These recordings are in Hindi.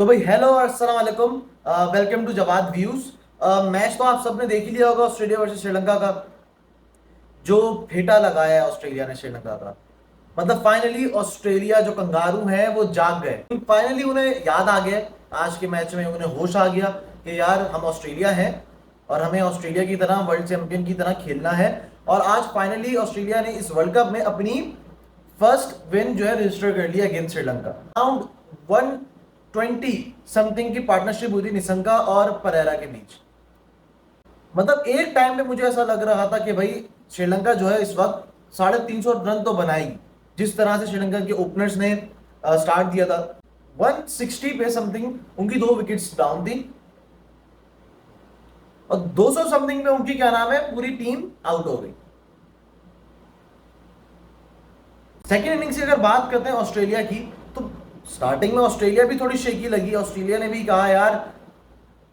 तो भाई हेलो अस्सलाम वालेकुम। Welcome to Jawad views. Match तो आप सबने देख ही लिया होगा, ऑस्ट्रेलिया वर्सेस श्रीलंका का। जो फेटा लगाया है ऑस्ट्रेलिया ने श्रीलंका का, मतलब फाइनली ऑस्ट्रेलिया जो कंगारू हैं वो जाग गए। फाइनली उन्हें याद आ गया, आज के मैच में उन्हें होश आ गया कि यार हम ऑस्ट्रेलिया हैं और हमें ऑस्ट्रेलिया की तरह वर्ल्ड चैंपियन की तरह खेलना है। और आज फाइनली ऑस्ट्रेलिया ने इस वर्ल्ड कप में अपनी फर्स्ट विन जो है रजिस्टर कर लिया अगेंस्ट श्रीलंका। अराउंड 120 समथिंग की पार्टनरशिप हुई थी निशंका और परेरा के बीच। मतलब एक टाइम पे मुझे ऐसा लग रहा था कि भाई श्रीलंका जो है इस वक्त 350 रन तो बनाएगी, जिस तरह से श्रीलंका के ओपनर्स ने स्टार्ट दिया था। 160 पे समथिंग उनकी 2 विकेट्स डाउन थी और 200 समथिंग पे उनकी क्या नाम है पूरी टीम आउट हो गई। सेकेंड इनिंग्स की अगर बात करते हैं ऑस्ट्रेलिया की, तो स्टार्टिंग में ऑस्ट्रेलिया भी थोड़ी शेकी लगी। ऑस्ट्रेलिया ने भी कहा यार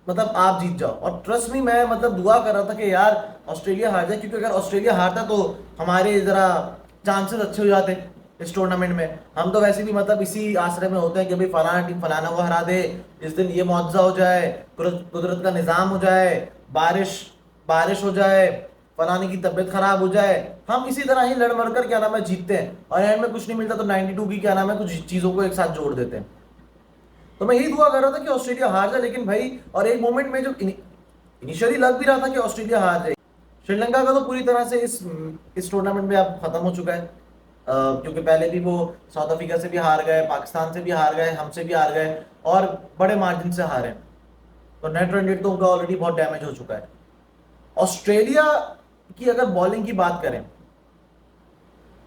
मतलब आप जीत जाओ, और ट्रस्ट मी मैं मतलब दुआ कर रहा था कि यार ऑस्ट्रेलिया हार जाए, क्योंकि अगर ऑस्ट्रेलिया हारता तो हमारे जरा चांसेस अच्छे हो जाते इस टूर्नामेंट में। हम तो वैसे भी मतलब इसी आश्रय में होते हैं कि भाई फलाना टीम फलाना को हरा दे, इस दिन ये मुआवजा हो जाए, कुदरत का निज़ाम हो जाए, बारिश बारिश हो जाए, फलाने की तबीयत खराब हो जाए। हम इसी तरह ही लड़ मर कर क्या नाम है जीतते हैं, और एंड में कुछ नहीं मिलता तो 92 की क्या नाम है कुछ चीज़ों को एक साथ जोड़ देते हैं। तो मैं यही दुआ कर रहा था कि ऑस्ट्रेलिया हार जाए, लेकिन भाई और एक मोमेंट में जो इनिशियली लग भी रहा था कि ऑस्ट्रेलिया हार जाए। श्रीलंका का तो पूरी तरह से इस टूर्नामेंट में अब खत्म हो चुका है, क्योंकि पहले भी वो साउथ अफ्रीका से भी हार गए, पाकिस्तान से भी हार गए, हमसे भी हार गए और बड़े मार्जिन से हारे। तो नेट रन रेट तो उनका ऑलरेडी बहुत डैमेज हो चुका है। ऑस्ट्रेलिया की अगर बॉलिंग की बात करें,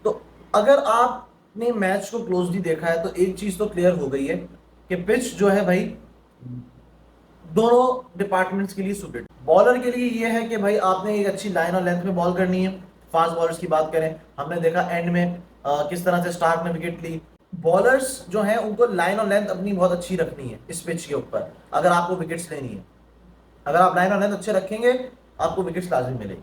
तो अगर आपने मैच को क्लोजली देखा है तो एक चीज तो क्लियर हो गई है कि पिच जो है भाई दोनों डिपार्टमेंट्स के लिए सुटेड। बॉलर के लिए ये है कि भाई आपने एक अच्छी लाइन और लेंथ में बॉल करनी है। फास्ट बॉलर्स की बात करें, हमने देखा एंड में किस तरह से स्टार्क ने विकेट ली। बॉलर्स जो हैं उनको लाइन और लेंथ अपनी बहुत अच्छी रखनी है इस पिच के ऊपर, अगर आपको विकेट्स लेनी है। अगर आप लाइन और लेंथ अच्छे रखेंगे आपको विकेट्स लाजमी मिलेगी।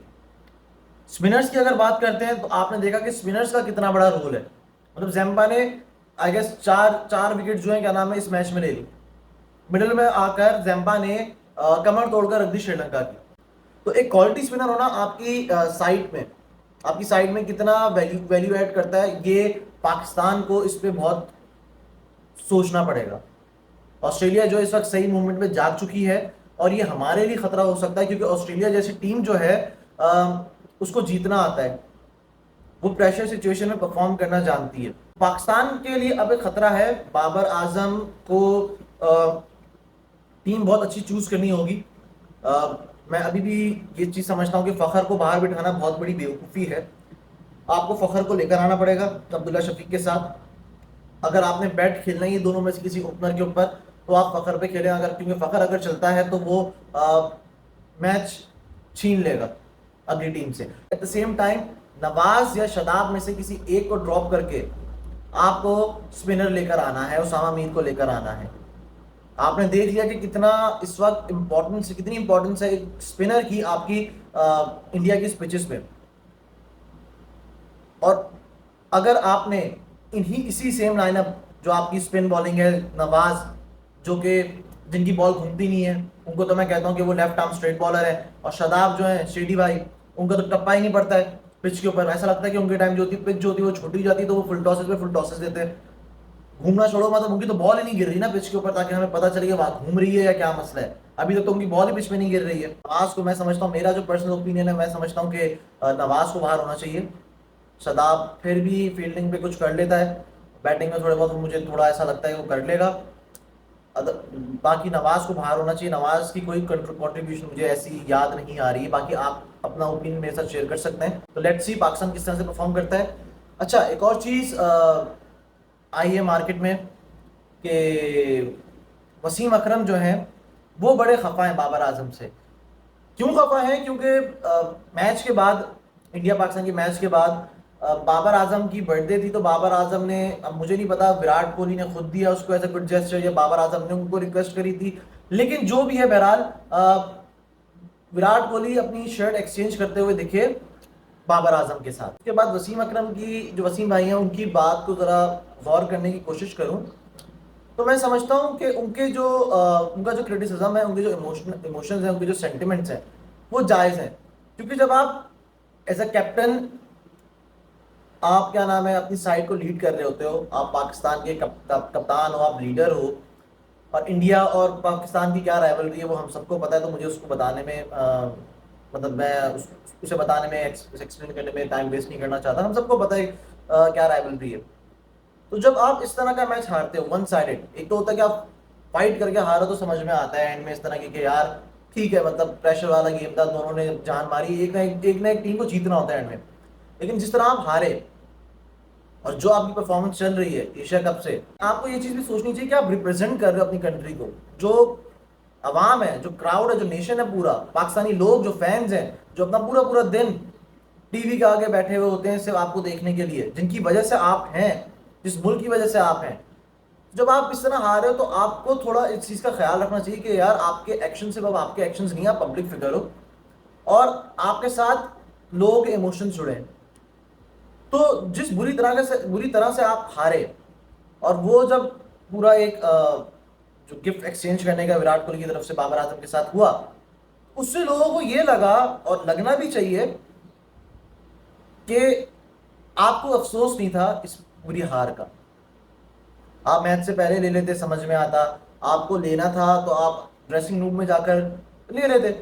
स्पिनर्स की अगर बात करते हैं तो आपने देखा कि स्पिनर्स का कितना बड़ा रोल है। मतलब जैम्पा ने आई गेस चार चार विकेट जो है क्या नाम है इस मैच में ले ली। मिडिल में आकर जैम्पा ने कमर तोड़कर रख दी श्रीलंका की। तो एक क्वालिटी स्पिनर होना आपकी साइड में कितना वैल्यू वैल्यू ऐड करता है, ये पाकिस्तान को इस पे बहुत सोचना पड़ेगा। ऑस्ट्रेलिया जो इस वक्त सही मूवमेंट में जाग चुकी है, और ये हमारे लिए खतरा हो सकता है, क्योंकि ऑस्ट्रेलिया जैसी टीम जो है उसको जीतना आता है, वो प्रेशर सिचुएशन में परफॉर्म करना जानती है। पाकिस्तान के लिए अब एक खतरा है, बाबर आजम को टीम बहुत अच्छी चूज करनी होगी। मैं अभी भी ये चीज समझता हूँ कि फखर को बाहर बिठाना बहुत बड़ी बेवकूफ़ी है। आपको फखर को लेकर आना पड़ेगा अब्दुल्ला शफीक के साथ। अगर आपने बैट खेलना ही दोनों में से किसी ओपनर के ऊपर, तो आप फखर पे खेलें, अगर क्योंकि फखर अगर चलता है तो वो मैच छीन लेगा अगली टीम से। At the same time Nawaz या शदाब में से किसी एक को ड्रॉप करके आपको स्पिनर लेकर आना है, उसामा मीर को लेकर आना है। आपने देख लिया कि कितना इस वक्त कितनी इंपॉर्टेंस है एक स्पिनर की आपकी इंडिया की पिचेस पे। और अगर आपने इसी सेम लाइनअप जो आपकी स्पिन बॉलिंग है, नवाज जो कि जिनकी बॉल घूमती नहीं है, उनको तो मैं कहता हूं कि वो लेफ्ट आर्म स्ट्रेट बॉलर है, और शदाब जो है शेडी भाई, उनका तो टप्पा ही नहीं पड़ता है पिच के ऊपर। ऐसा लगता है कि उनके टाइम जो होती पिच जो होती है वो छोटी जाती, तो वो फुल टॉसेस पे फुल टॉसेस देते हैं। घूमना छोड़ो, मतलब उनकी तो बॉल ही नहीं गिर रही ना पिच के ऊपर, ताकि हमें पता चले कि वहां घूम रही है या क्या मसला है। अभी तक तो उनकी बॉल ही पिच में नहीं गिर रही है। नवाज को मैं समझता हूँ, मेरा जो पर्सनल ओपिनियन है, मैं समझता हूँ कि नवाज को बाहर होना चाहिए। शदाब फिर भी फील्डिंग पे कुछ कर लेता है, बैटिंग में थोड़े बहुत मुझे थोड़ा ऐसा लगता है कि वो कर लेगा। बाकी नवाज को बाहर होना चाहिए। नवाज की कोई कंट्रीब्यूशन मुझे ऐसी याद नहीं आ रही है। बाकी आप अपना ओपिनियन मेरे साथ शेयर कर सकते हैं। तो लेट्स सी पाकिस्तान किस तरह से परफॉर्म करता है। अच्छा, एक और चीज़ आई है मार्केट में कि वसीम अकरम जो है वो बड़े खफा हैं बाबर आजम से। क्यों खफा है? क्योंकि मैच के बाद, इंडिया पाकिस्तान के मैच के बाद बाबर आजम की बर्थडे थी, तो बाबर आजम ने, अब मुझे नहीं पता विराट कोहली ने खुद दिया उसको ऐसा गुड जेस्चर या बाबर आजम ने उनको रिक्वेस्ट करी थी, लेकिन जो भी है बहरहाल विराट कोहली अपनी शर्ट एक्सचेंज करते हुए दिखे बाबर आजम के साथ। उसके बाद वसीम अकरम की, जो वसीम भाई हैं, उनकी बात को ज़रा गौर करने की कोशिश करूं तो मैं समझता हूँ कि उनके जो उनका जो क्रिटिसिज्म है, उनके जो इमोशंस हैं, उनके जो सेंटिमेंट्स हैं, वो जायज़ हैं। क्योंकि जब आप एज अ कैप्टन, आप क्या नाम है, अपनी साइड को लीड कर रहे होते हो, आप पाकिस्तान के कप्तान हो, आप लीडर हो, और इंडिया और पाकिस्तान की क्या राइवलरी है वो हम सबको पता है। तो मुझे उसको बताने में मतलब मैं उसे बताने में, एक्सप्लेन करने में टाइम वेस्ट नहीं करना चाहता। हम सबको पता है क्या राइवलरी है। तो जब आप इस तरह का मैच हारते हो वन साइडेड, एक तो होता है कि आप फाइट करके हारो तो समझ में आता है एंड में इस तरह की कि यार ठीक है, मतलब प्रेशर वाला गेम था, दोनों ने जान मारी, एक ना एक टीम को जीतना होता है एंड में। लेकिन जिस तरह आप हारे और जो आपकी परफॉर्मेंस चल रही है एशिया कप से, आपको ये चीज भी सोचनी चाहिए कि आप रिप्रेजेंट कर रहे हो अपनी कंट्री को। जो अवाम है, जो क्राउड है, जो नेशन है, पूरा पाकिस्तानी लोग, जो फैंस हैं, जो अपना पूरा पूरा दिन टीवी के आगे बैठे हुए होते हैं सिर्फ आपको देखने के लिए, जिनकी वजह से आप हैं, जिस मुल्क की वजह से आप हैं, जब आप इस तरह हार रहे हो तो आपको थोड़ा इस चीज़ का ख्याल रखना चाहिए कि यार आपके एक्शन सिर्फ अब आपके एक्शंस नहीं, आप पब्लिक फिगर हो और आपके साथ लोगों के इमोशंस जुड़े हैं। तो जिस बुरी तरह से आप हारे, और वो जब पूरा एक जो गिफ्ट एक्सचेंज करने का विराट कोहली की तरफ से बाबर आजम के साथ हुआ, उससे लोगों को ये लगा, और लगना भी चाहिए, कि आपको अफसोस नहीं था इस बुरी हार का। आप मैच से पहले ले लेते, समझ में आता। आपको लेना था तो आप ड्रेसिंग रूम में जाकर ले लेते।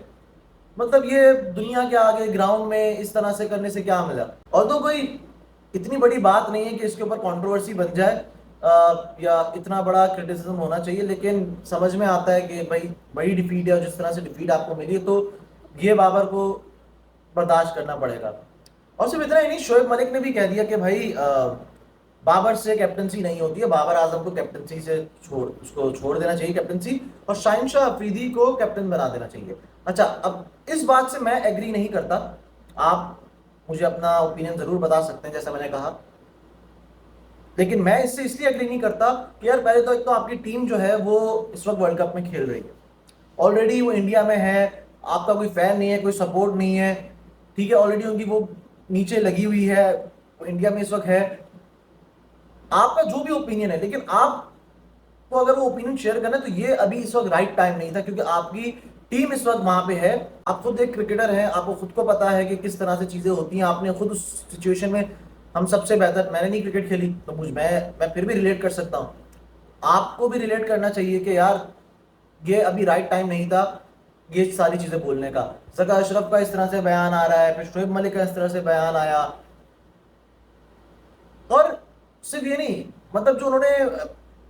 मतलब ये दुनिया के आगे ग्राउंड में इस तरह से करने से क्या मिला? और तो कोई इतनी बड़ी बात नहीं है कि इसके ऊपर कंट्रोवर्सी बन जाए, या इतना बड़ा क्रिटिसिज्म होना चाहिए। लेकिन समझ में आता है कि भाई बड़ी डिफीट है, और जिस तरह से डिफीट आपको मिली है, तो ये बाबर को बर्दाश्त करना पड़ेगा। और सिर्फ इतना ही नहीं, शोएब मलिक ने भी कह दिया कि भाई बाबर से कैप्टनसी नहीं होती है, बाबर आजम को कैप्टनसी से उसको छोड़ देना चाहिए कैप्टनसी, और शाहिन शाह अफरीदी को कैप्टन बना देना चाहिए। अच्छा, अब इस बात से मैं एग्री नहीं करता। आप मुझे अपना ओपिनियन जरूर बता सकते हैं, जैसा मैंने कहा। लेकिन मैं इससे इसलिए एग्री नहीं करता कि यार पहले तो एक तो आपकी टीम जो है वो इस वक्त वर्ल्ड कप में खेल रही है, ऑलरेडी वो इंडिया में है, आपका कोई फैन नहीं है, कोई सपोर्ट नहीं है, ठीक है, ऑलरेडी उनकी वो नीचे लगी हुई है, वो इंडिया में इस वक्त है। आपका जो भी ओपिनियन है, लेकिन आपको अगर वो ओपिनियन शेयर करना है तो ये अभी इस वक्त राइट टाइम नहीं था, क्योंकि आपकी टीम इस वक्त वहां पे है। आप खुद एक क्रिकेटर हैं, आपको खुद को पता है कि किस तरह से चीजें होती हैं, आपने खुद उस सिचुएशन में, हम सबसे बेहतर, मैंने नहीं क्रिकेट खेली तो मैं फिर भी रिलेट कर सकता हूँ। आपको भी रिलेट करना चाहिए कि यार ये अभी राइट टाइम नहीं था ये सारी चीजें बोलने का। जका अशरफ का इस तरह से बयान आ रहा है, फिर शोएब मलिक का इस तरह से बयान आया, और सिर्फ ये नहीं, मतलब जो उन्होंने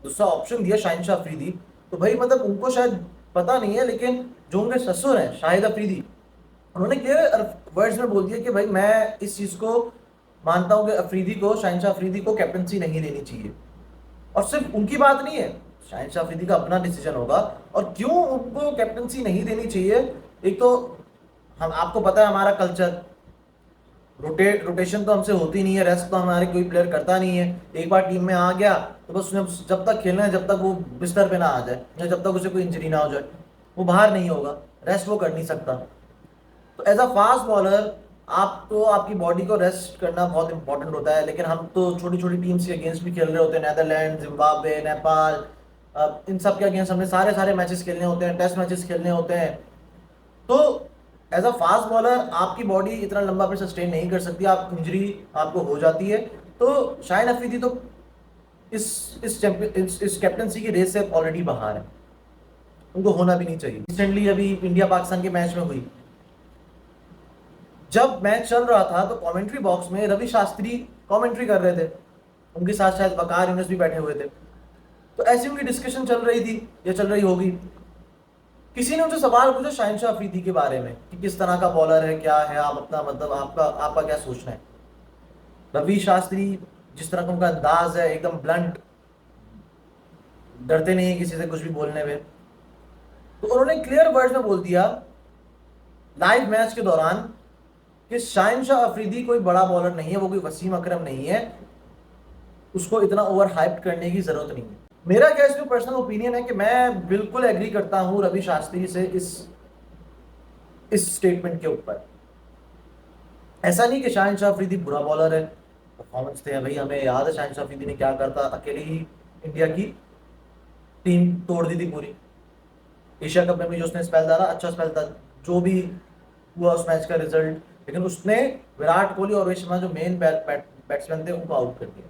दूसरा ऑप्शन दिया शाहिन शाह अफरीदी, तो भाई मतलब उनको शायद पता नहीं है, लेकिन जो उनके ससुर हैं शाहिद अफरीदी, उन्होंने क्लियर वर्ड्स में बोल दिया कि भाई मैं इस चीज को मानता हूं कि अफरीदी को, शाहिन शाह अफरीदी को कैप्टनसी नहीं देनी चाहिए। और सिर्फ उनकी बात नहीं है, शाहिद शाह अफरीदी का अपना डिसीजन होगा। और क्यों उनको कैप्टनसी नहीं देनी चाहिए? एक तो हम, आपको पता है हमारा कल्चर, रोटेशन तो हमसे होती नहीं है, रेस्ट तो हमारे कोई प्लेयर करता नहीं है। एक बार टीम में आ गया तो बस उसने जब तक खेलना है, जब तक वो बिस्तर पे ना आ जाए, या जब तक उसे कोई इंजरी ना हो जाए, वो बाहर नहीं होगा, रेस्ट वो कर नहीं सकता। तो एज अ फास्ट बॉलर आपको आपकी बॉडी को रेस्ट करना बहुत इंपॉर्टेंट होता है। लेकिन हम तो छोटी छोटी टीम्स के अगेंस्ट भी खेल रहे होते हैं, नैदरलैंड, जिम्बाब्वे, नेपाल, इन सब के अगेंस्ट हमने सारे सारे मैचेस खेलने होते हैं, टेस्ट मैचेस खेलने होते हैं। तो एज अ फास्ट बॉलर आपकी बॉडी इतना लंबा पे सस्टेन नहीं कर सकती, आप इंजरी आपको हो जाती है। तो शाहिन अफरीदी तो इस कैप्टनसी की रेस से ऑलरेडी बाहर है, उनको होना भी नहीं चाहिए। रिसेंटली अभी इंडिया पाकिस्तान के मैच में हुई, जब मैच चल रहा था तो कमेंट्री बॉक्स में रवि शास्त्री कमेंट्री कर रहे थे, उनके साथ शायद वकार यूनुस भी बैठे हुए थे। तो ऐसी उनकी डिस्कशन चल रही थी या चल रही होगी, किसी ने उनसे सवाल पूछा शाहिन शाह अफरीदी के बारे में कि किस तरह का बॉलर है, क्या है, आप अपना मतलब आपका आपका क्या सोचना है। रवि शास्त्री, जिस तरह का उनका अंदाज है, एकदम ब्लंट, डरते नहीं है किसी से कुछ भी बोलने में। तो उन्होंने क्लियर वर्ड्स में बोल दिया लाइव मैच के दौरान कि शाहिन शाह अफरीदी कोई बड़ा बॉलर नहीं है, वो कोई वसीम अकरम नहीं है, उसको इतना ओवर हाइप करने की जरूरत नहीं है। मेरा क्या इसमें पर्सनल ओपिनियन है कि मैं बिल्कुल एग्री करता हूं रवि शास्त्री से इस स्टेटमेंट के ऊपर। ऐसा नहीं कि शाहिन शाह अफरीदी बुरा बॉलर है, परफॉर्मेंस थे भाई, हमें याद है शाहिन शाह अफरीदी ने क्या करता, अकेले ही इंडिया की टीम तोड़ दी थी पूरी। एशिया कप में भी जो उसने स्पेल डाला, अच्छा स्पेल था, जो भी हुआ उस मैच का रिजल्ट, लेकिन उसने विराट कोहली और रोहित शर्मा जो मेन बैट्समैन थे उनको आउट कर दिया।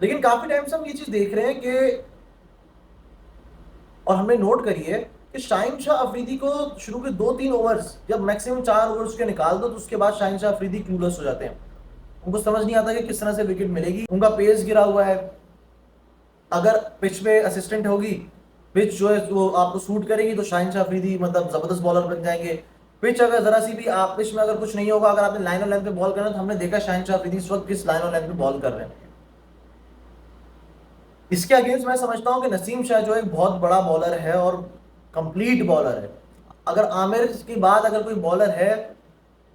लेकिन काफी टाइम से हम ये चीज देख रहे हैं कि, और हमने नोट करी है कि शाहिन शाह अफरीदी को शुरू के 2-3 ओवर्स, जब मैक्सिमम 4 ओवर्स के निकाल दो, तो उसके बाद शाहिन शाह अफरीदी क्लूलेस हो जाते हैं। उनको समझ नहीं आता कि किस तरह से विकेट मिलेगी। उनका पेस गिरा हुआ है। अगर पिच पे असिस्टेंट होगी, पिच जो है वो आपको सूट करेगी, तो शाहिन शाह अफरीदी मतलब जबरदस्त बॉलर बन जाएंगे। पिच अगर जरा सी भी आप पिच में अगर कुछ नहीं होगा, अगर आपने लाइन और लेंथ पे बॉल करना, तो हमने देखा शाहिन शाह अफरीदी इस वक्त किस लाइन और लेंथ पे बॉल कर रहे हैं। इसके अगेंस्ट मैं समझता हूं कि नसीम शाह जो एक बहुत बड़ा बॉलर है और कंप्लीट बॉलर है। अगर आमिर की बात, अगर कोई बॉलर है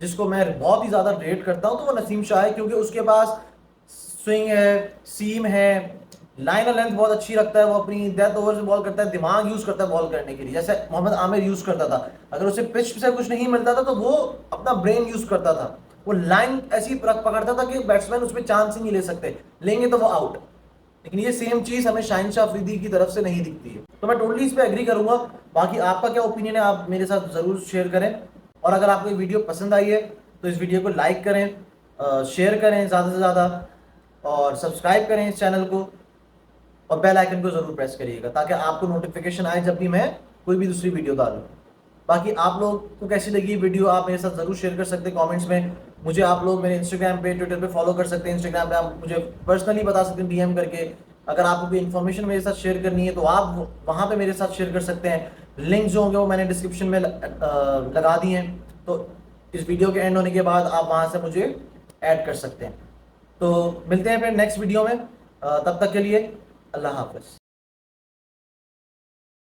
जिसको मैं बहुत ही ज्यादा रेट करता हूं, तो वो नसीम शाह है, क्योंकि उसके पास स्विंग है, सीम है, लाइन और लेंथ बहुत अच्छी रखता है। वो अपनी डेथ ओवर से बॉल करता है, दिमाग यूज करता है बॉल करने के लिए, जैसे मोहम्मद आमिर यूज करता था। अगर उसे पिच से कुछ नहीं मिलता था तो वो अपना ब्रेन यूज करता था। वो लाइन ऐसी पकड़ता था कि बैट्समैन उसमें चांस ही नहीं ले सकते, लेंगे तो वो आउट। लेकिन ये सेम चीज हमें शाहिन शाह अफरीदी की तरफ से नहीं दिखती है। तो मैं टोटली इस पे एग्री करूंगा। बाकी आपका क्या ओपिनियन है, आप मेरे साथ जरूर शेयर करें। और अगर आपको ये वीडियो पसंद आई है तो इस वीडियो को लाइक करें, शेयर करें ज़्यादा से ज़्यादा, और सब्सक्राइब करें इस चैनल को, और बेल आइकन को जरूर प्रेस करिएगा, ताकि आपको नोटिफिकेशन आए जब भी मैं कोई भी दूसरी वीडियो डालूं। बाकी आप लोग को कैसी लगी वीडियो, आप मेरे साथ जरूर शेयर कर सकते हैं कमेंट्स में। मुझे आप लोग मेरे इंस्टाग्राम पे, ट्विटर पे फॉलो कर सकते हैं। इंस्टाग्राम पे आप मुझे पर्सनली बता सकते हैं डीएम करके। अगर आपको कोई इन्फॉर्मेशन मेरे साथ शेयर करनी है तो आप वहां पे मेरे साथ शेयर कर सकते हैं। लिंक जो होंगे वो मैंने डिस्क्रिप्शन में लगा दिए हैं, तो इस वीडियो के एंड होने के बाद आप वहां से मुझे ऐड कर सकते हैं। तो मिलते हैं फिर नेक्स्ट वीडियो में। तब तक के लिए अल्लाह हाफिज।